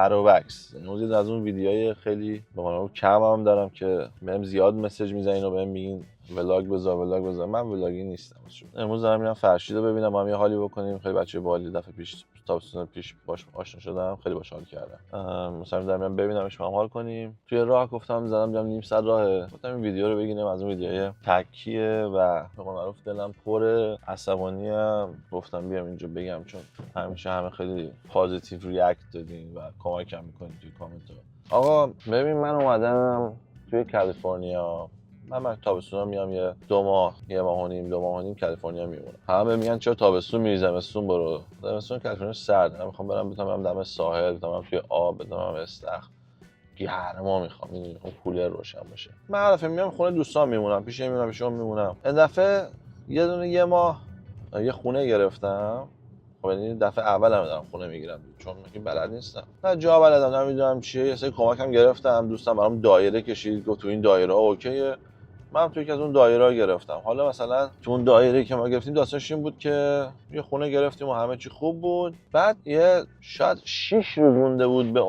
بر و بکس. امروز از اون ویدیوهای خیلی به قول کم هم دارم که بهم زیاد مسیج میزنین و بهم میگین ولاگ بذار. من ولاگی نیستم. امروز دارم میرم فرشید رو ببینم، ما هم یه حالی بکنیم. خیلی بچه باحالی، دفعه پیش تابستون پیش باش آشنا شدم، خیلی باحال حال کردم. مثلا دارم میرم ببینمش، با هم حال کنیم. توی راه گفتم زدم نیم ساعت راهه، گفتم این ویدیو رو بگیریم، از اون ویدیوهای تکیه و به قول معروف دلم پر عصبانیه. گفتم بیام اینجا بگم، چون همیشه همه خیلی پوزیتیو ریاکت دادین و کمکم میکنین توی کامنت ها. آقا ببین، من اومدم توی کالیفرنیا. من تابستونا میام یه 2 ماه، 1 ماه و نیم کالیفرنیا میمونم. همه میگن چرا تابستون میری زمستون برو. زمستون کالیفرنیا سرده، من میخوام برم دم ساحل، برم توی آب، برم استخر گرما میخوام، میدونی، اون کولر روشن باشه. من هر دفعه میام خونه دوستان میمونم، پیششون میمونم. این دفعه یه ماه یه خونه گرفتم. خب این دفعه اولم دارم خونه میگیرم، چون این بلد نیستم، نه جا بلدم، نمیدونم چیه. یه سری کمکم گرفتم، دوستم برام دایره کشید، گفت تو این دایره اوکیه. من تو یکی از اون دایره‌ها گرفتم. حالا مثلا تو اون دایره‌ای که ما گرفتیم داستانش این بود که یه خونه گرفتیم و همه چی خوب بود. بعد شاید 6 روز مونده بود به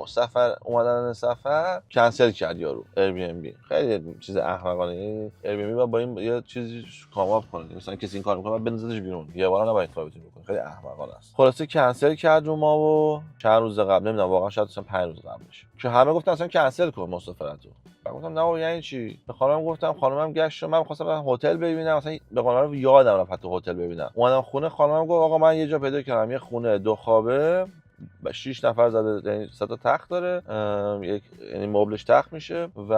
اومدن سفر کنسل کرد یارو Airbnb. خیلی چیز احمقانه. Airbnb با این یه چیزی کاماپ کنه، مثلا کسی این کارو میکنه بعد بندازش بیرون، یه بار نباید کار بتونه بکنه. خیلی احمقانه است. خلاصه کنسل کرد رو ما و چند روز قبل، نمیدونم واقعا، شاید مثلا 5 روز قبلش، که همه گفتن اصلا کنسل کن مسافرتو. من گفتم نه یعنی چی؟ به خانمم گفتم، خانمم گشت، من خواستم برم هتل ببینم، مثلا به قول یادم رفت تو هتل ببینم. اومدم خونه، خانمم گفت آقا من یه جا پیدا کردم، یه خونه 2 خوابه با 6 نفر زده، یعنی 3 تا تخت داره، یعنی مبلش تخت میشه و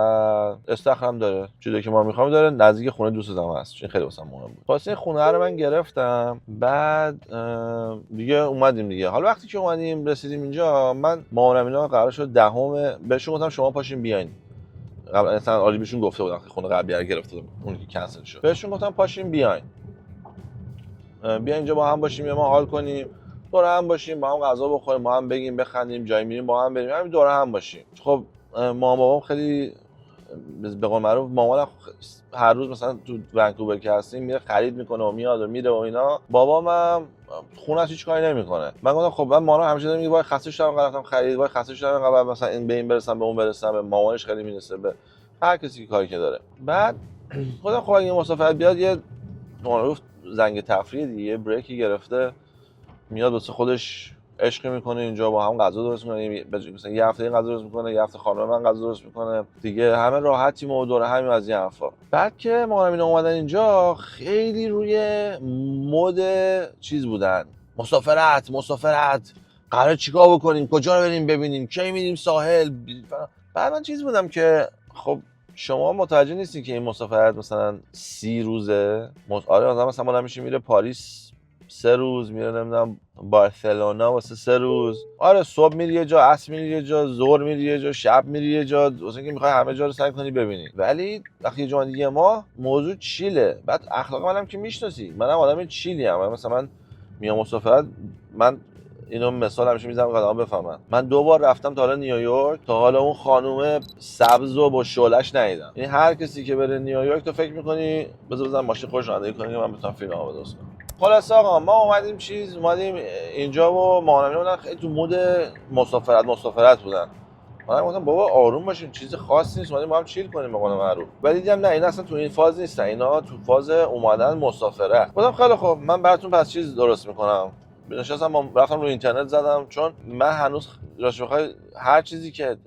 استخر هم داره، چیزی که ما میخوام داره، نزدیک خونه دوستم هست. این خیلی واسم مهم بود. واسه این خونه رو من گرفتم. بعد دیگه اومدیم دیگه. حالا وقتی که اومدیم رسیدیم اینجا، من مامانم اینا قرار شد دهم بهشون گفتم شما پاشین بیاین. قبل اصلا آلی بهشون گفته بودم که خونه قبلی رو گرفته بودم، اون که کنسل شد. بهشون گفتم پاشین بیاین اینجا با هم باشیم، ما حال کنیم، دور هم باشیم، با هم غذا بخوریم، با هم بگیم بخندیم، جایی میریم با هم بریم، همین دور هم باشیم. خب مامان بابام خیلی به قول معروف، مامانم هر روز مثلا تو ونکوور که هستیم میره خرید میکنه و میاد و میره و اینا. بابامم خونه‌اش هیچ کاری نمیکنه. من گفتم خب من مامان همیشه داره میگه وای خسته شدم رفتم خرید، وای خسته شدم قبل مثلا این به این برسم به اون برسم. به مامانش خیلی میرسه، به هر کسی که کاری که داره. بعد خودم خب اگه مسافرت بیاد، یه معروف زنگ تفریح دیگه، بریکی گرفته میاد واسه خودش عشق میکنه اینجا، با هم غذا درست میکنه، مثلا یه هفته این غذا درست میکنه، یه هفته خانم من غذا درست میکنه دیگه، همه راحتیم و دور همیم از این حرفا. بعد که ما اینا اومدن اینجا، خیلی روی مود چیز بودن، مسافرت قراره چیکار بکنیم، کجا رو بریم ببینیم، کی میریم ساحل. بعد من چیز بودم که خب شما متوجه نیستین که این مسافرت مثلا 30 روزه. آره مثلا ما نمیشه میره پاریس 3 روز، میره نمیدونم بارسلونا واسه 3 روز. آره صبح میری یه جا، عصر میری یه جا، ظهر میری یه جا، شب میری یه جا، واسه اینکه میخوای همه جا رو سعی کنی ببینی. ولی وقتی یه جا دیگه ما موضوع چیله. بعد اخلاق منم که میشناسی، منم آدم چیلی ام. مثلا من میام مسافرت، من اینو مثال همیشه میزنم که آدم بفهمن. من 2 بار رفتم تا حالا نیویورک، تا حالا اون خانومه سبز و با شعله‌اش ندیدم. یعنی هر کسی که بره نیویورک تو فکر می‌کنی بذار ماشین خوش رانندگی کنه که من بتونم فیلمو بدرست کنم. خلاص آقا ما اومدیم اینجا و مامانم بودن خیلی تو مود مسافرت بودن. من گفتم بابا آروم باشین، چیز خاصی نیست، اومدیم با هم چیل کنیم به قول معروف. ولی دیدم نه، اینا اصلا تو این فاز نیستن، اینا تو فاز اومدن مسافرت. گفتم خیلی خب من براتون پس چیز درست میکنم. نشستم رفتم رو اینترنت زدم، چون من هنوز راستش بخوای هر چیزی که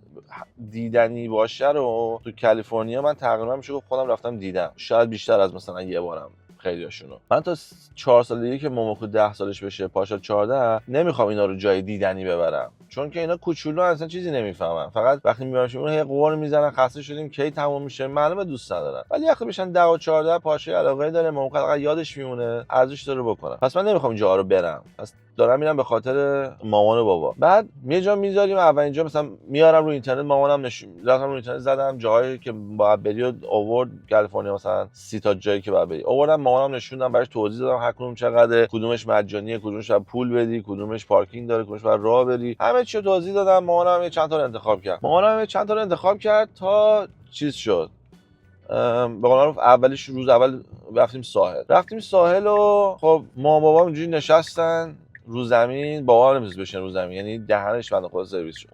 دیدنی باشه رو تو کالیفرنیا من تقریبا میشه گفت خودم رفتم دیدم، شاید بیشتر از مثلا یه بارم خیلیاشونو. من تا 4 سالگی که موموکو 10 سالش بشه، پاشا 14، نمیخوام اینا رو جای دیدنی ببرم، چون که اینا کوچولو اصلا چیزی نمیفهمن. فقط وقتی میبرمشون هی قور میزنن، خسته شدیم کی تموم میشه، معلومه دوست ندارن. ولی وقتی بشن 10 و 14 پاشه علاقه داره، موقع فقط یادش میمونه، ارزش داره بکنه. پس من نمیخوام اینجا رو برم، پس دارم میرم به خاطر مامان و بابا. بعد یه جا میذاریم، اولین جا مثلا میارم رو اینترنت، مامانم رفتم رو اینترنت زدم جایی که باید بری و آورد کالیفرنیا، مثلا 30 تا جایی که باید بری آوردم، مامانم نشوندم، براش توضیح دادم هر کدوم چقدره، کدومش مجانیه، کدومش باید پول بدی، کدومش پارکینگ داره، کدومش باید راه بری، همه چی توضیح دادم. مامانم یه چند تا رو انتخاب کرد تا چیز شد. به قول معروف روز اول رفتیم ساحل و خب مامان بابام اینجوری نشستن رو زمین بابام نمی‌تونست بشینه رو زمین، یعنی دهنش بنده خدا سرویس شد.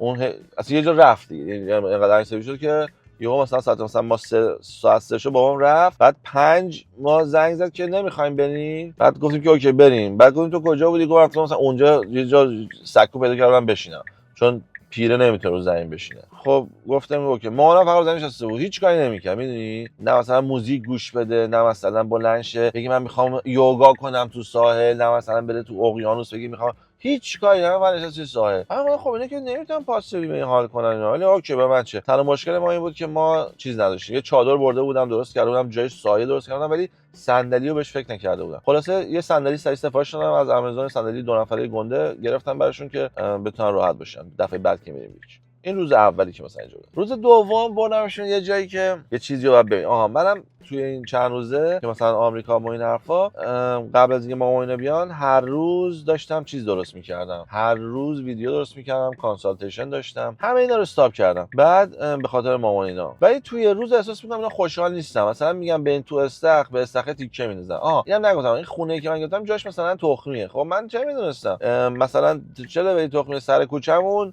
اصلا یه جا رفت دیگه، یعنی اینقدر سرویس شد که یهو مثلا ساعت مثلا ما 3 شو بابام رفت، بعد 5 ما زنگ زد که نمیخوایم بریم، بعد گفتیم که اوکی بریم. بعد گفتیم تو کجا بودی؟ گفتم مثلا اونجا یه جا سکو پیدا کردم بشینم، چون پیره نمیتونه رو زمین بشینه. خب گفتم اوکی. ما فقط رو زمین نشسته بود، هیچ کاری نمی‌کرد، میدونی، نه مثلا موزیک گوش بده، نه مثلا بلند شه بگی من میخوام یوگا کنم تو ساحل، نه مثلا بره تو اقیانوس بگی میخوام، هیچ کاری نمی‌کنه. من نشستم تو ساحل. اما خب اینا که نمیتونن پاسوی به این حال کنن، ولی اوکی به من چه. تنها مشکل ما این بود که ما چیز نداشتیم، یه چادر برده بودم درست کرده بودم جایش سایه درست کردم، ولی صندلیو بهش فکر نکرده بودم. خلاصه یه صندلی سری سفارش دادم از آمازون، صندلی 2 نفره گنده گرفتم براشون که بتونن راحت باشن دفعه بعد که میریم بیچ. این روز اولی که مثلا اینجا بود. روز دوم بردمشون یه جایی که یه چیزی رو بعد ببین. منم توی این چند روزه که مثلا آمریکا و این حرفا، قبل از اینکه مامان اینا بیان هر روز داشتم چیز درست می‌کردم، هر روز ویدیو درست می‌کردم، کانسالتیشن داشتم، همه اینا رو استاپ کردم بعد به خاطر مامان اینا. ولی توی روز احساس می‌کنم اینا خوشحال نیستم، مثلا میگم ببین تو استخ به استخ تیکه می‌ندازن. اینم نگفتم این خونه‌ای که من گفتم جاش مثلا تخمیه. خب من چه می‌دونستم مثلا چه به تخمی سر کوچمون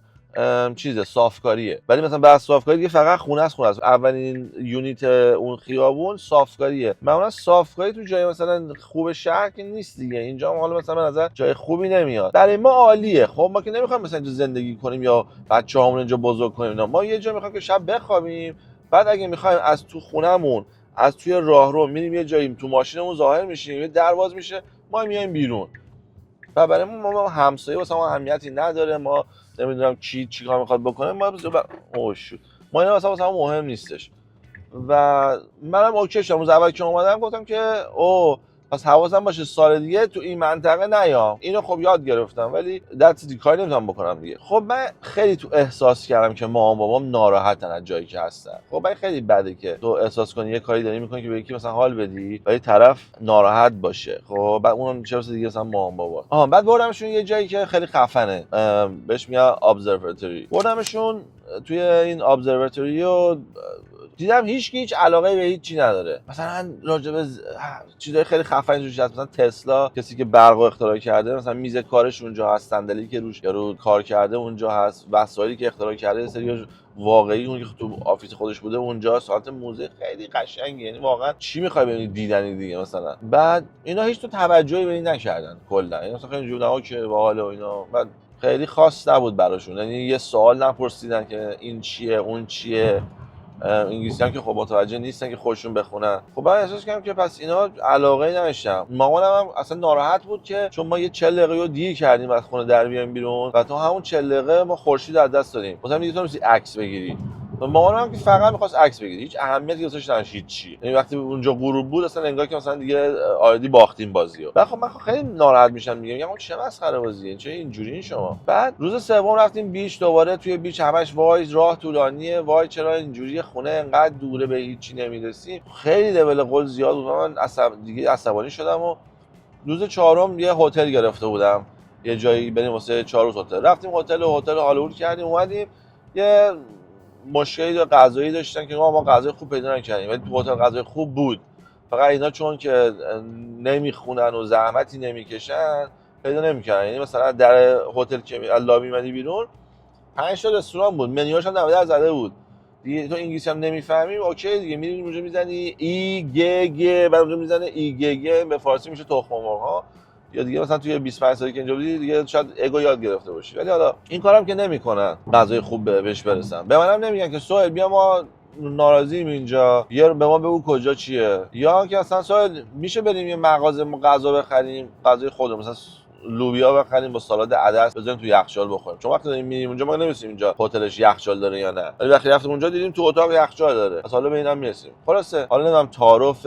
چیزه صافکاریه، ولی مثلا بعد صافکاری دیگه فقط خونه است. اولین یونیت اون خیابون صافکاریه، معمولا صافکاری تو جای مثلا خوب شهر که نیست دیگه. اینجا حالا مثلا به نظر جای خوبی نمیاد، برای ما عالیه. خب ما که نمیخوایم مثلا اینجا زندگی کنیم یا بچه‌هامون اینجا بزرگ کنیم، نه ما یه جا میخوایم که شب بخوابیم، بعد اگه میخوایم از تو خونمون از توی راهرو میریم یه جایی تو ماشینمون ظاهر میشیم، یه در باز میشه ما میایم بیرون. و برای ما همسایه واسه ما اهمیتی نداره، ما نمیدونم چی کار میخواد بکنه، ما ما اینا واسه ما مهم نیستش. و منم اوکی شدم. روز اول که اومدم گفتم که پس حواسم باشه سال دیگه تو این منطقه نیام. اینو خب یاد گرفتم، ولی دست کاری نمیتونم بکنم دیگه. خب من خیلی تو احساس کردم که مامان بابام ناراحتن از جایی که هستن. خب من خیلی بده که تو احساس کنی یه کاری داری میکنی که به یکی مثلا حال بدی ولی طرف ناراحت باشه. خب بعد اونم چه دیگه مثلا مامان بابا. بعد بردمشون یه جایی که خیلی خفنه، بهش میگن ابزرواتوری. بردمشون توی این ابزرواتوری و دیدم هیچ علاقه به هیچ چی نداره. مثلا راجع به چیزای خیلی خفنی توش هست، مثلا تسلا، کسی که برق رو اختراع کرده، مثلا میز کارش اونجا هست، صندلی که روش یارو کار کرده اونجا هست، وسایلی که اختراع کرده، سری واقعی اون که تو آفیس خودش بوده اونجا، ساعت موزه خیلی قشنگه. یعنی واقعا چی می‌خوای ببینی دیدنی دیگه مثلا. بعد اینا هیچ تو توجهی به این نکردن کلا. یعنی مثلا خیلی جونا که باحال و اینا، بعد خیلی خاص نبود براشون. یعنی یه سوال نپرسیدن که این چیه اون چیه. انگلیسی هم که خب متوجه نیستن که خودشون بخونن. خب من احساس کردم که پس اینا علاقه نداشتن. مامانم هم اصلا ناراحت بود که چون ما یه 40 دقیقه رو دیر کردیم از خونه در بیایم بیرون و تو همون 40 دقیقه ما خورشید از دست دادیم. مثلا دیگه تو نمی‌تونی عکس بگیری. مامانم هم که فقط می‌خواست عکس بگیره، هیچ اهمیتی واسش نداشت هیچ. یعنی وقتی اونجا غروب بود اصلا انگار که مثلا دیگه آردی باختیم بازیو. بعد خب من خیلی ناراحت میشم، میگم چه مسخره بازیه، چه اینجوری شما. بعد روز سوم رفتیم بیچ، دوباره توی بیچ همش وای راه طولانیه، وای چرا اینجوری خونه انقدر دوره به هیچی نمیرسیم. خیلی لول قول زیاد بود، من دیگه عصبانی شدم و روز چهارم یه هتل گرفته بودم، یه جایی بریم واسه 4 روز هتل. رفتیم هتل هالول کردیم اومدیم. یه مشکلی غذایی داشتن که ما غذای خوب پیدا نکردیم، ولی تو هتل غذای خوب بود، فقط اینا چون که نمیخونن و زحمتی نمیکشن پیدا نمیکردن. یعنی مثلا در هتل که از لابی میمدی بیرون 5 تا رستوران بود، منیوش هم 90 زده بود دیگه. تو انگلیسی هم نمیفهمیم اوکی دیگه، میری اونجا میزنی ای گ بعد اونجا میزنه ای گ به فارسی میشه تخم مرغ ها، یا دیگه مثلا توی 25 سالی که اینجا بودی دیگه شاید اگو یاد گرفته باشی. ولی حالا این کارم که نمیکنن غذای خوب بهش برسن. به منم نمیگن که سهیل بیا ما ناراضییم اینجا، یا به ما بگو کجا چیه، یا که اصلا سهیل میشه بریم یه مغازه ما غذا بخریم، غذای خودمون مثلا لوبیا بخریم با سالاد عدس بذاریم تو یخچال بخوریم. چون وقتی داریم میریم اونجا ما نمی‌دونیم اینجا هتلش یخچال داره یا نه، ولی وقتی رفتیم اونجا دیدیم تو اتاق یخچال داره. پس حالا به اینم میرسیم. خلاصه حالا نمیدونم تعارف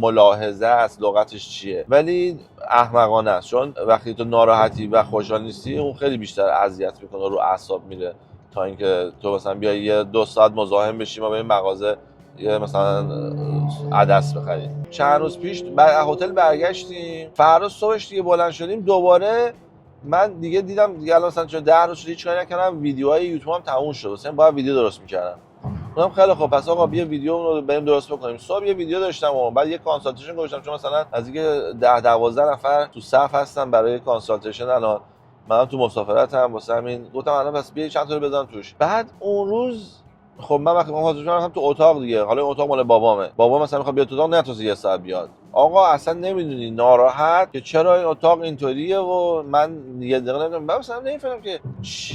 ملاحظه است لغتش چیه، ولی احمقانه است. چون وقتی تو ناراحتی و خوشحال نیستی اون خیلی بیشتر اذیت میکنه، رو اعصاب میره، تا اینکه تو مثلا بیای یه 2 ساعت مزاحم بشی ما بریم مغازه یه مثلا عدس بخریم. چند روز پیش بعد هتل برگشتیم، فردا صبحش دیگه بلند شدیم دوباره. من دیگه دیدم دیگه الان مثلا چون 10 روز شده هیچ کاری نکردم، ویدیوهای یوتیوب هم تموم شد، مثلا باید ویدیو درست می‌کردم. گفتم خیلی خوب پس آقا بیا ویدیو رو بریم درست بکنیم. صبح یه ویدیو داشتم و بعد یه کانسالتیشن گذاشتم، چون مثلا نزدیک 10-12 نفر تو صف هستن برای کانسالتیشن الان منم تو مسافرتم، واسه همین گفتم الان پس بیا چند تا رو بزنم توش. بعد اون روز خب من وقتی میخوام تو اتاق دیگه، حالا این اتاق مال بابامه، بابا مثلا میخواد بیاد تو اتاق نتوسه یه ساعت بیاد. آقا اصلا نمیدونی ناراحت که چرا این اتاق اینطوریه و من یه دقیقه نمیدونم. من مثلا نمیفهمم که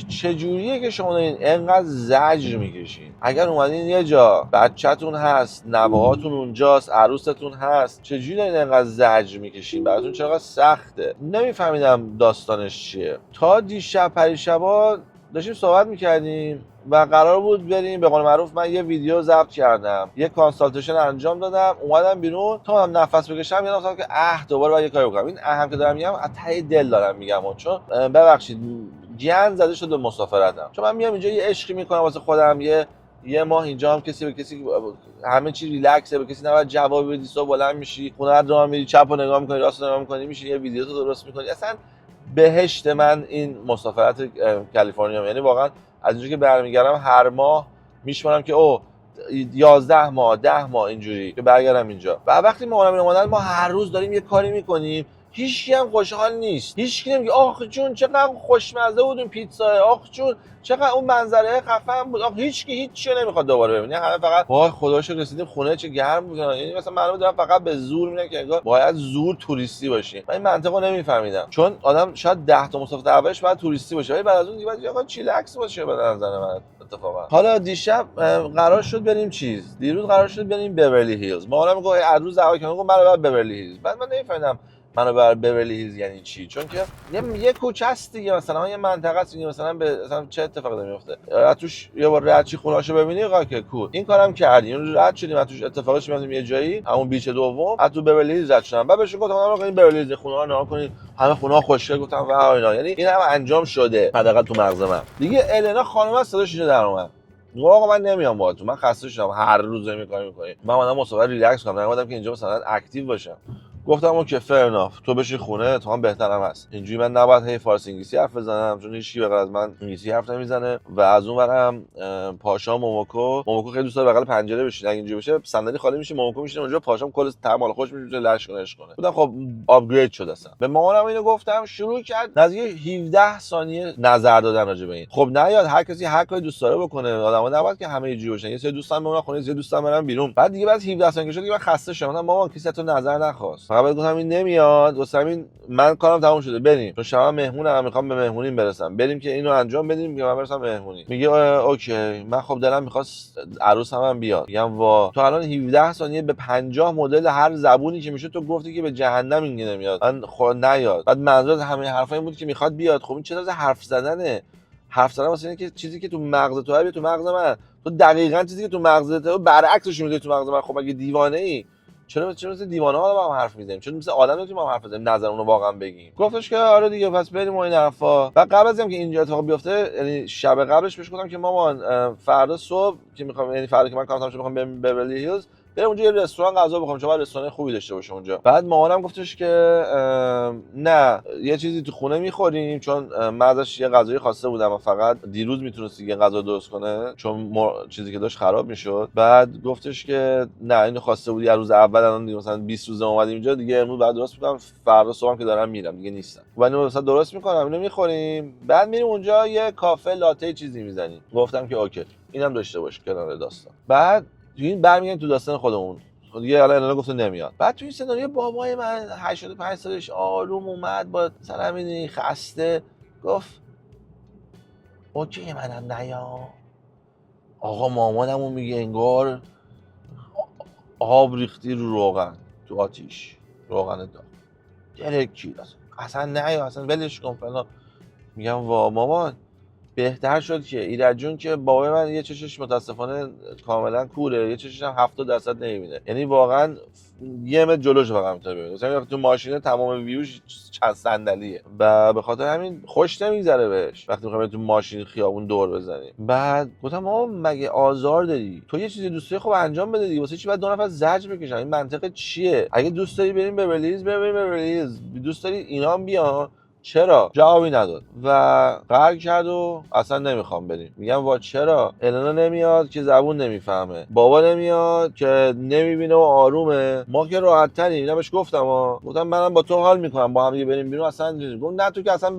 چجوریه که شما این انقدر زجر میکشین. اگر اومدین یه جا بچه‌تون هست، نوه‌هاتون اونجاست، عروستون هست، چجوری دارین انقدر زجر میکشین؟ براتون چقدر سخته؟ نمیفهمیدم داستانش چیه. تا دیشب پریشبا داشتیم صحبت میکردیم و قرار بود بریم، به قول معروف من یه ویدیو ضبط کردم، یه کانسالتیشن انجام دادم، اومدم بیرون تا هم نفس بکشم یادم افتاد که دوباره باید یه کاری بکنم. این هم که دارم میگم از ته دل دارم میگم، چون ببخشید گند زده شد به مسافرتم، چون من میام اینجا یه عشقی میکنم واسه خودم، یه ماه اینجا هم کسی به کسی همه چی ریلکسه، به کسی نباید جواب بدی، صبح بلند میشی خونه راه میری چپ و نگاه میکنی راست نگاه میکنی، میشی یه ویدیو تو درست میکنی. اصلا بهشت من این مسافرت کالیفرنیا، یعنی واقعا از اونجایی که برمیگردم هر ماه میشمارم که 11 ماه 10 ماه اینجوری که برگردم اینجا. و وقتی مامانم اومدن ما هر روز داریم یه کاری میکنیم، هیچکی هم خوشحال نیست، هیچکی نمیگه آخ جون چقدر خوشمزه بود اون پیتزا، آخ جون چقدر اون منظره خفن بود، آخ هیچکی هیچ چیزی نمیخواد دوباره ببینه، همه فقط وای خدا رو شکر رسیدیم خونه چه گرم بود. یعنی مثلا معلومه دارن فقط به زور میگن که انگار باید زور توریستی باشی. من این منطقو نمیفهمیدم، چون آدم شاید 10 تا مسافرت اولش باید توریستی باشه ولی بعد از اون دیگه باید آقا چیلکس باشه به نظر من اتفاقا. حالا دیشب قرار شد بریم دیروز قرار شد بریم بورلی هیلز. ما میگه هر روز هوا که میگم منو ببر بورلی هیلز. بعد من نمیفهمیدم منو ببر بورلی هیلز یعنی چی، چون که یه کوچه است دیگه، مثلا یه منطقه است دیگه، مثلا مثلا چه اتفاقی داره میفته توش یه بار رد چی خونه‌اشو ببینی آقا که کول. این کارم کردیم، رد شدیم توش اتفاقش میاد یه جایی همون بیچ دوم تو بورلی هیلز رد شدم. بعد بهش گفتم آقا این بورلی هیلز خونه‌ها نگاه کنید، همه خونه‌ها خوشگل. گفتم واو اینا، یعنی این هم انجام شده حداقل تو مغز من. دیگه النا خانم صداش اینجا در اومد، آقا من نمیام باهاتون، من خسته شدم هر روز میکنم من اومدم مسافرت ریلکس کنم، اومدم که اینجا مثلا اکتیو باشم. گفتم اوکی فرناف، تو بشی خونه تو هم بهترم هست، اینجوری من نباید هی فارسی انگلیسی حرف بزنم چون هیچ کی به غیر از من انگلیسی حرف نمیزنه. و از اون ورم پاشا موموکو خیلی دوست داره بغل پنجره بشینه، اگه اینجوری بشه صندلی خالی میشه، موموکو میشینه اونجا، پاشام کل تمام خوش میشه لش کنه عشق کنه. گفتم خب آپگرید شد اصلا. به مامانم اینو گفتم، شروع کرد نزدیک 17 ثانیه نظر دادن راجع به این. خب نه یاد هر کسی هر کاری دوست داره بکنه، آدما نباید که همه اینجوری باشن، یه سری دوستان بمونن خونه، یه سری دوستان برن بیرون. بعد دیگه بعد 17 ثانیه شد دیگه من خسته شدم، مامان کسی تو نظر نخواست، فقط گفتم این نمیاد، واسه همین من کارم تموم شده بریم، چون شب مهمونم میخوام به مهمونیم برسم، بریم که اینو انجام بدیم که من برسم مهمونی. میگه اوکی. من خب دلم میخواست عروس هم بیاد. میگم وا تو الان 17 ثانیه به 50 مدل هر زبونی که میشه تو گفتی که به جهنم این نمیاد، من خود نیاد. بعد منظور همه حرفا این بود که میخواد بیاد. خب این چه طرز حرف زدنه؟ حرف زدن واسه اینه که چیزی که تو مغز تو تو مغز من، تو دقیقاً چیزی که تو مغزت برعکسش میذاری تو مغز من. خب اگه دیوانه ای چرا مثل دیوانه ها با هم حرف میزنیم؟ چرا مثل آدم نمیتونیم با هم حرف بزنیم، نظرمون رو واقعا بگیم؟ گفتش که آره دیگه پس بریم و این حرفا. و قبل از اینکه اینجا اتفاق بیفته، یعنی شب قبلش بهش گفتم که مامان فردا صبح که میخوام، یعنی فردا که من کارم تموم شه میخوام بریم بورلی هیلز، بریم اونجا یه رستوران غذا بخوریم، چون رستوران خوبی داشته باشه اونجا. بعد مامانم گفتش که نه یه چیزی تو خونه میخوریم، چون من ازش یه غذایی خواسته بودم و فقط دیروز میتونست دیگه غذا درست کنه چون چیزی که داشت خراب میشد. بعد گفتش که نه اینو خواسته بودی از روز اول، الان دیگه مثلا 20 روز اومدیم اینجا دیگه، امروز بعد درست میکنم، فردا صبحم که دارم میرم دیگه نیستم، و اینو مثلا درست میکنم اینو میخوریم، بعد میریم اونجا یه کافه لاته چیزی میزنیم. گفتم که اوکی اینم داشته باش کنار داستان. بعد این برمیگردیم تو داستان خودمون دیگه. الان گفت نمیاد. بعد تو این سناریو بابای من 85 سالش آروم اومد با مثلا همین خسته، گفت اوکی منم نیا. آقا مامانمون میگه انگار آب ریختی رو روغن، تو آتیش روغن داغ درکی، اصلا نیا، اصلا ولش کن فلان. میگم وا مامان بهتر شد که ایرج جون که بابای من یه چشش متاسفانه کاملا کوره، یه چشش هم 70% نمیبینه، یعنی واقعا یه متر جلوش فقط میتونه ببینه. مثلا تو ماشین تمام ویوش چند صندلیه و به خاطر همین خوش نمیگذره بهش وقتی میخوام تو ماشین خیابون دور بزنیم. بعد گفتم مامان مگه آزار داری؟ تو یه چیزی دوست داری خب انجام بده دیگه، واسه چی بعد دو نفر زجر بکشن؟ این منطقه چیه؟ اگه دوست داری بریم بورلی هیلز بریم بورلی هیلز، دوست داری اینا هم بیان چرا؟ جوابی نداد و قهر کرد و اصلا نمیخوام بریم. میگم وا چرا؟ النا نمیاد که زبون نمیفهمه، بابا نمیاد که نمیبینه و آرومه، ما که راحت تریم. اینا بهش گفتم منم با تو حال میکنم با هم دیگه بریم بیرون. اصلا گفت نه تو که اصلا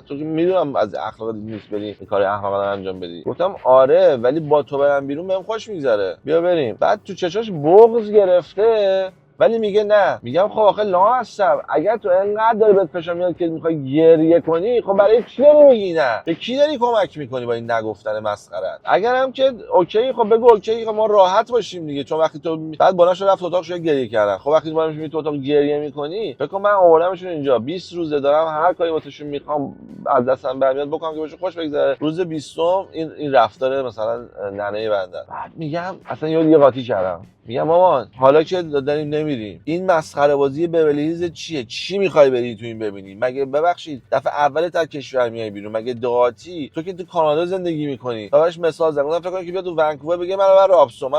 تو که میدونم از اخلاق نیست بری این کار احمقانه انجام بدی. گفتم آره ولی با تو برم بیرون بهم خوش میگذره، بیا بریم. بعد تو چشاش بغض گرفته ولی میگه نه. میگم خب آخه لامصب اگر تو انقدر داره بهت فشار میاد که میخوای گریه کنی، خب برای چی نمیگی نه؟ به کی داری کمک میکنی با این نگفتن مسخره؟ اگرم که اوکی خب بگو اوکی، خب ما راحت باشیم دیگه. چون وقتی تو بعد بلند رفت اتاقش گریه کردن، خب وقتی ما میشیم تو اتاق گریه میکنی، فکر کن من آوردمشون اینجا 20 روزه دارم هر کاری واسهشون میخوام از دستم برمیاد بکنم که بهشون خوش بگذره، روز 20م این رفتار مثلا ننه بنده. بعد میگم اصلا یه قاطی کردم. میگم مامان حالا که داریم نمیریم، این مسخره بازی ببلی هیلز چیه؟ چی میخوای بری تو این ببینی؟ مگه ببخشید دفعه اولت از کشور میای بیرون؟ مگه دعاتی؟ تو که تو کانادا زندگی میکنی. براش مثال زدم، فکر کنم که بیاد تو ونکوور بگه منو بر رابسون،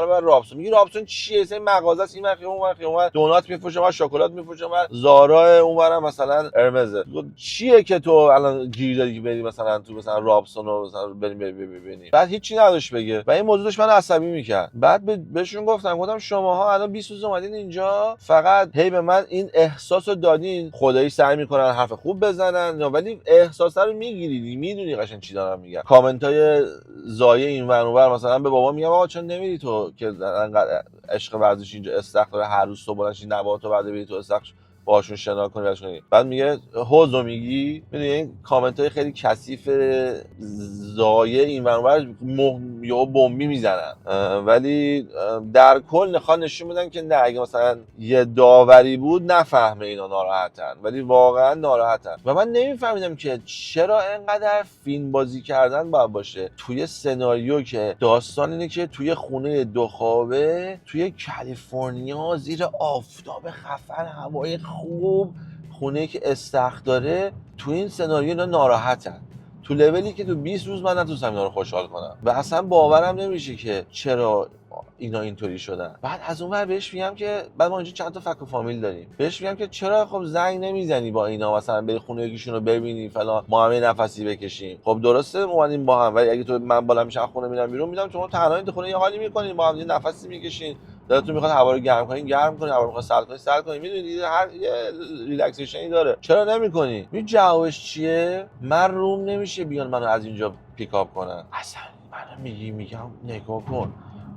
میگی رابسون چیه؟ این مغازه است، این اون دونات میفروشه، من شکلات میفروشه، من زارا اونورم مثلا ارمزه. چیه که تو الان گیر داری که بری مثلا تو مثلا رابسون رو مثلا بریم ببینی؟ بعد هیچی نداشت بگه و این موضوع داشت من عصبی میکرد. بعد بهشون گفتم شماها الان 20 روز اومدین اینجا، فقط هی به من این احساسو دادین. خدایی سعی میکنن حرف خوب بزنن ولی احساس رو میگیری، میدونی قشنگ چی دارم میگم. کامنتای زایه این ور اونور، مثلا به بابا میگم آقا چون نمیری تو که انقدر عشق ورزش اینجا استخر هر روز صبح بلنشی نباتو بعد بری تو استخر باشون شنا کنی. بعد میگه حوزو میگی. میدونی این کامنت های خیلی کثیف زایه این ور یا بمبی میزنن، ولی در کل نشون میدن که نه، اگه مثلا یه داوری بود نفهمه اینا ناراحتن، ولی واقعا ناراحتن. و من نمیفهمیدم که چرا اینقدر فیلم بازی کردن باید باشه توی سناریو که داستان اینه که توی خونه دو خوابه توی کالیفرنیا زیر آفتاب خفن، هوای خوب، خونه که استخر داره. تو این سناریو اینا ناراحتن تو لولی که تو 20 روز من نتونستم اینا رو خوشحال کنم و اصلا باورم نمیشه که چرا اینا اینطوری شدن. بعد از اون ور بهش میگم که بعد ما اینجا چند تا فک و فامیل داریم، بهش میگم که چرا خب زنگ نمیزنی با اینا مثلا بری خونه یکیشون رو ببینی فلان، ما هم نفسی بکشیم. خب درسته اومدیم با هم، ولی اگه تو من بالا میشم خونه میرم بیرون، میدم شما تنهایی تو خونه یه حالی میکنین با هم یه نفسی میکشین، دلتون میخواد هوا رو گرم کنین، هوا رو میخواد سرد کنین، میدونید هر یه ریلکسیشنی داره، چرا نمیکنی؟ می جوابش چیه؟ من روم نمیشه بیان منو از اینجا پیکاپ کنن. اصلا منو میگم نگاه کن.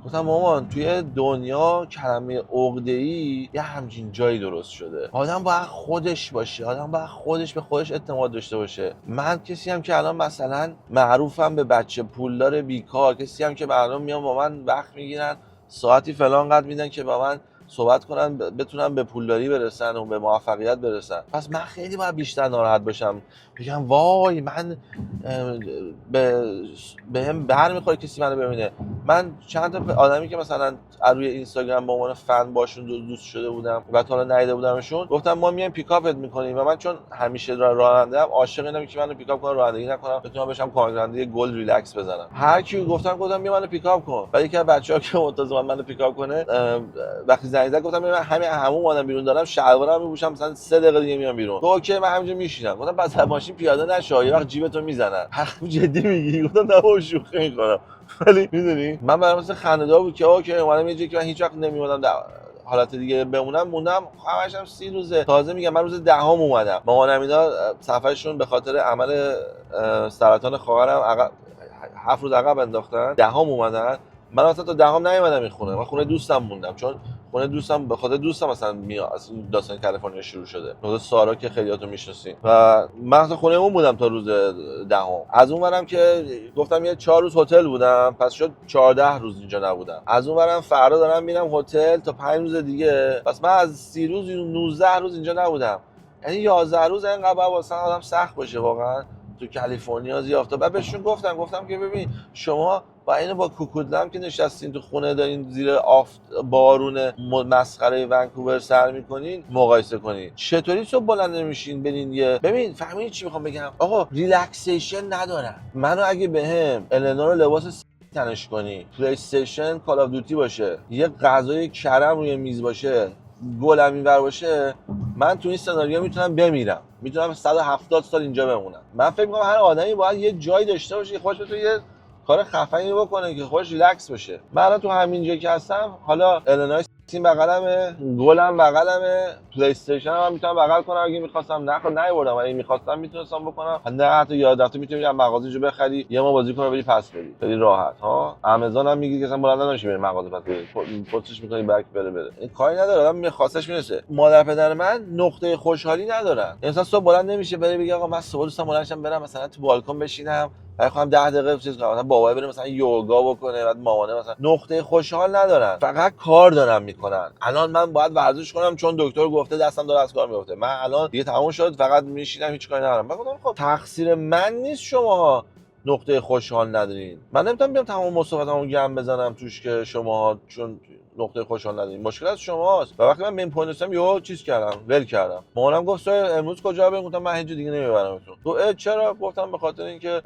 گفتم مامان توی دنیا کلمه عقده‌ای یه همچین جایی درست شده. آدم باید خودش باشه، آدم باید خودش به خودش اعتماد داشته باشه. من کسی هم که الان مثلا معروفم به بچه پولدار بیکار، کسی هم که مردم میان با من وقت میگیرن ساعتی فلان قد میدن که با من صحبت کنن بتونن به پولداری برسن و به موفقیت برسن. پس من خیلی باید بیشتر ناراحت باشم، بگم وای من به هم برمیخوره کسی منو ببینه. من چند تا آدمی که مثلا روی اینستاگرام به عنوان فن باشون دوست شده بودم و تا حالا ندیده بودمشون، گفتم ما میایم پیکاپت میکنیم و من چون همیشه راننده ام عاشق اینم که منو پیکاپ کنه، رانندگی نکنم، بتونم بشم کارگرنده گل ریلکس بزنم. هر کی گفتم بیا منو پیکاپ کن. ولی که بچه‌ها که منتظر منو پیکاپ کنه، وقتی زنگ زد گفتم من همین همون اومدم بیرون دارم شلوارم میپوشم مثلا 3 دقیقه دیگه میام بیرون. تو اوکی من همینجا میشینم. گفتم پس ماشین پیاده نشو، یه وقت جیبتو میزنن. حرف جدی میگی؟ گفتم نه بابا شوخی میکنم. ولی میدونی من برام مثلا خنده‌دار بود که اوکی اومدم یه جایی که من هیچ وقت نمیومدم حالت دیگه موندم همش هم 30 روزه. تازه میگم من روز 10 اومدم. مامانم اینا سفرشون به خاطر عمل سرطان خواهرم 7 روز عقب انداختن، 10 اومدن. من اصلا تا 10 نیومدم این خونه. من خونه دوستم موندم، چون خونه دوستم به خاطر دوستم مثلا میاد از داستان کالیفرنیا شروع شده. خود سارا که خیلیاتون میشناسین و من اصلا خونه اون بودم تا روز 10. از اون ورم که گفتم یه 4 روز هتل بودم، پس شد 14 روز اینجا نبودم. از اون ورم فردا دارم میرم هتل تا 5 روز دیگه، پس من از 30 روز 19 روز اینجا نبودم. یعنی 11 روز اینقدر واسه آدم سخت باشه واقعا تو کالیفرنیا زیافته. بعد بهشون گفتم که ببین شما با اینو با کوکودلم که نشستین تو خونه دارین زیر بارون مسخره ونکوور سر میکنین مقایسه کنین، چطوری صبح بلند نمیشین برین یه ببین فهمیدین چی میخوام بگم؟ آقا ریلکسیشن ندارم. منو اگه بهم النا رو لباس تنش کنی، پلی استیشن کال آف دوتی باشه، یه غذای کرم روی میز باشه، گلم اینور باشه، من تو این سناریو میتونم بمیرم، میتونم 170 سال اینجا بمونم. من فکر می‌کنم هر آدمی باید یه جایی داشته باشه که خودش بتونه یه کار خفنی بکنه که خودش ریلکس بشه. من الان تو همین جایی که هستم، حالا الینویس این بغلمه، گلم بغلمه، پلی استیشن هم میتونم بغل کنم اگه می‌خواستم. نیوردم، اگه می‌خواستم میتونستم بکنم. نه حتی یاد رفته میتونی از مغازه جو بخری، یه ما بازی کنه بری پس بدی، خیلی راحت ها. آمازون هم میگی که اصلا بلند نمیشه بری مغازه پس بدی، پستش می‌کنی بک بره. این کاری نداره، آدم می‌خواستش میرسه. مادر پدر من نقطه خوشحالی ندارن. انسان صبح بلند نمیشه بره بگه آقا من صبح دوستم بلندشم برم مثلا تو بالکن بشینم، بعد خودم 10 دقیقه چیز کنم، مثلا بابا بره مثلا یوگا بکنه، بعد مامانه مثلا. نقطه خوشحال ندارن، فقط کار دارن میکنن. الان من باید ورزش کنم چون دکتر گفته دستم داره از کار میفته، من الان دیگه تموم شد فقط میشینم هیچ کاری ندارم. من گفتم خب تقصیر من نیست شما نقطه خوشحال ندارین. من نمیتونم بیام تمام مصیبتامو گم بزنم توش که شما چون نقطه خوشحال ندارین. مشکل از شماست. و وقتی من بهم پوینت داشتم یهو چیز کردم، ول کردم. مامانم گفت امروز کجا بریم؟ گفتم من هیچ دیگه نمیبرمتون. تو چرا؟ گفتم به خاطر اینکه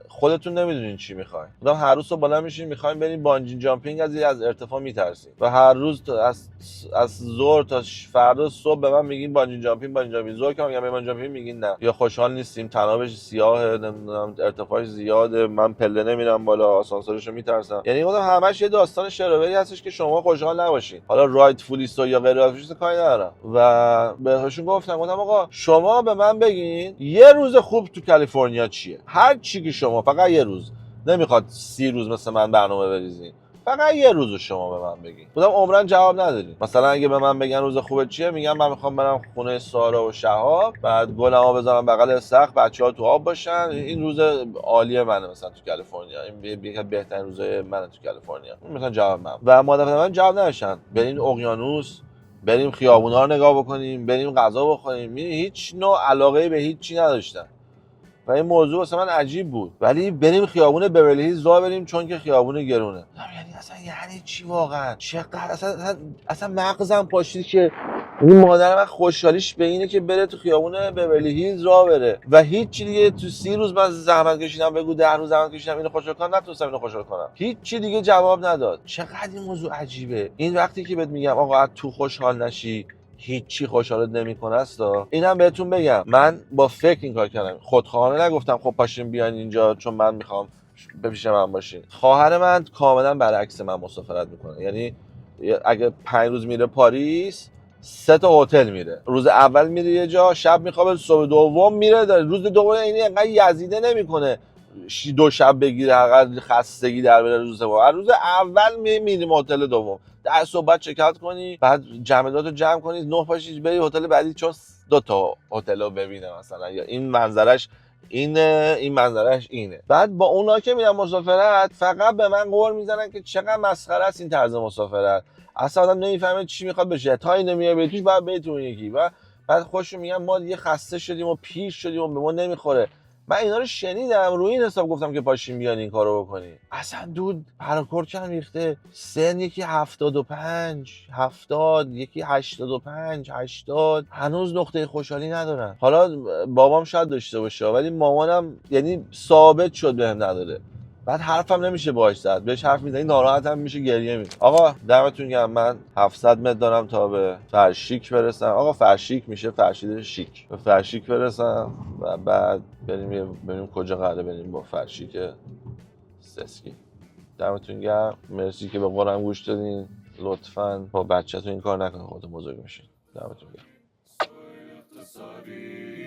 خودتون نمیدونین چی میخواین. گفتم هر روز صبح بالا میشین میخواین بریم بانجی جامپینگ، از ارتفاع میترسین و هر روز از ظهر تا فردا صبح به من میگین بانجی جامپینگ. ظهر که میگم بانجی جامپینگ میگین نه، یا خوشحال نیستیم، تنابش سیاهه، نمیدونم ارتفاعش زیاده، من پله نمیرم بالا، آسانسورشو میترسم. یعنی گفتم همش یه داستان شروری هستش که شما خوشحال نباشین. حالا رایت فولیست یا غیر رایت فولیست کاری ندارم. و بهشون گفتم آقا شما به من بگین یه روز خوب تو کالیفرنیا چیه؟ هر چی که شما، فقط یه روز، نمیخواد 30 روز مثل من برنامه بریزین، فقط یه روز شما به من بگین. خودم عمرن جواب ندادین. مثلا اگه به من بگن روز خوبه چیه، میگم من میخوام برم خونه سارا و شهاب، بعد گلمو بذارم بغل سقف، بچه‌ها تو آب باشن، این روز عالیه منه مثلا تو کالیفرنیا، این یکی از بهترین روزای منه تو کالیفرنیا. مثلا جواب من و مادر من جواب نداشتن. بریم اقیانوس، بریم خیابونا رو نگاه بکنیم، بریم غذا بخوریم، هیچ نوع علاقه به هیچ چی نداشتن. و این موضوع واسه من عجیب بود. ولی بریم خیابون بورلی هیلز راه بریم چون که خیابون گرونه. یعنی اصلا یعنی چی واقعا؟ چقدر اصلا مغزم پاشید که این مادر من خوشحالیش به اینه که بره تو خیابون بورلی هیلز راه بره و هیچ چی دیگه. تو 30 روز من زحمت کشیدم، بگو 10 روز زحمت کشیدم اینو خوشحال کنم، نتونستم اینو خوشحال کنم. هیچ چی دیگه جواب نداد. چقدر این موضوع عجیبه. این وقتی که بهت میگم آقا تو خوشحال نشی هیچی خوشحالت نمیکنه است. اینم بهتون بگم من با فکر این کار کردم، خودخواهانه نگفتم خب پاشین بیان اینجا چون من میخوام پیش من باشین. خواهر من کاملا برعکس من مسافرت میکنه. یعنی اگه 5 روز میره پاریس 3 تا هتل میره. روز اول میره یه جا، شب میخوابه، صبح دوم میره. روز دوم اینی انقدر یزیده نمیکنه 2 شب بگیره، حقیقت خستگی در بره. روز اول میریم هتل دوم، در صبح چک اوت کنی، بعد جمعیتاتو جمع کنی، 9 پاشی بری هتل بعدی چون 2 تا هتل رو ببینه مثلا، یا این منظرش اینه، این منظرش اینه. بعد با اونا که میرن مسافرت فقط به من قول میزنن که چقدر مسخره است این طرز مسافرت، اصلا آدم نمیفهمه چی میخواد بشه، تا این نمیای بهتوش بعد بهتون یکی. و بعد خوشم میگم ما دیگه خسته شدیم و پیر شدیم و به ما نمیخوره. من اینا رو شنیدم، روی این حساب گفتم که پاشیم بیان این کارو بکنیم. اصلا دود پراکور چند ریخته، سن یکی 75 70، یکی 85 80، هنوز نقطه خوشحالی ندارن. حالا بابام شاید داشته باشه ولی مامانم یعنی ثابت شد بهم نداره. بعد حرفم نمیشه باهاش زد، بهش حرف میزنی ناراحتم میشه، گریه میکنه. آقا دمتون گرم، من 700 متر دارم تا به فرشیک برسم. آقا فرشیک میشه فرشید شیک، به فرشیک برسم و بعد بریم کجا قراره بریم با فرشیک سسکی. دمتون گرم، مرسی که به قولم گوش دادین. لطفاً با بچه‌تون این کار نکنید، خودتون بزرگ میشین. دمتون گرم. اقتصادی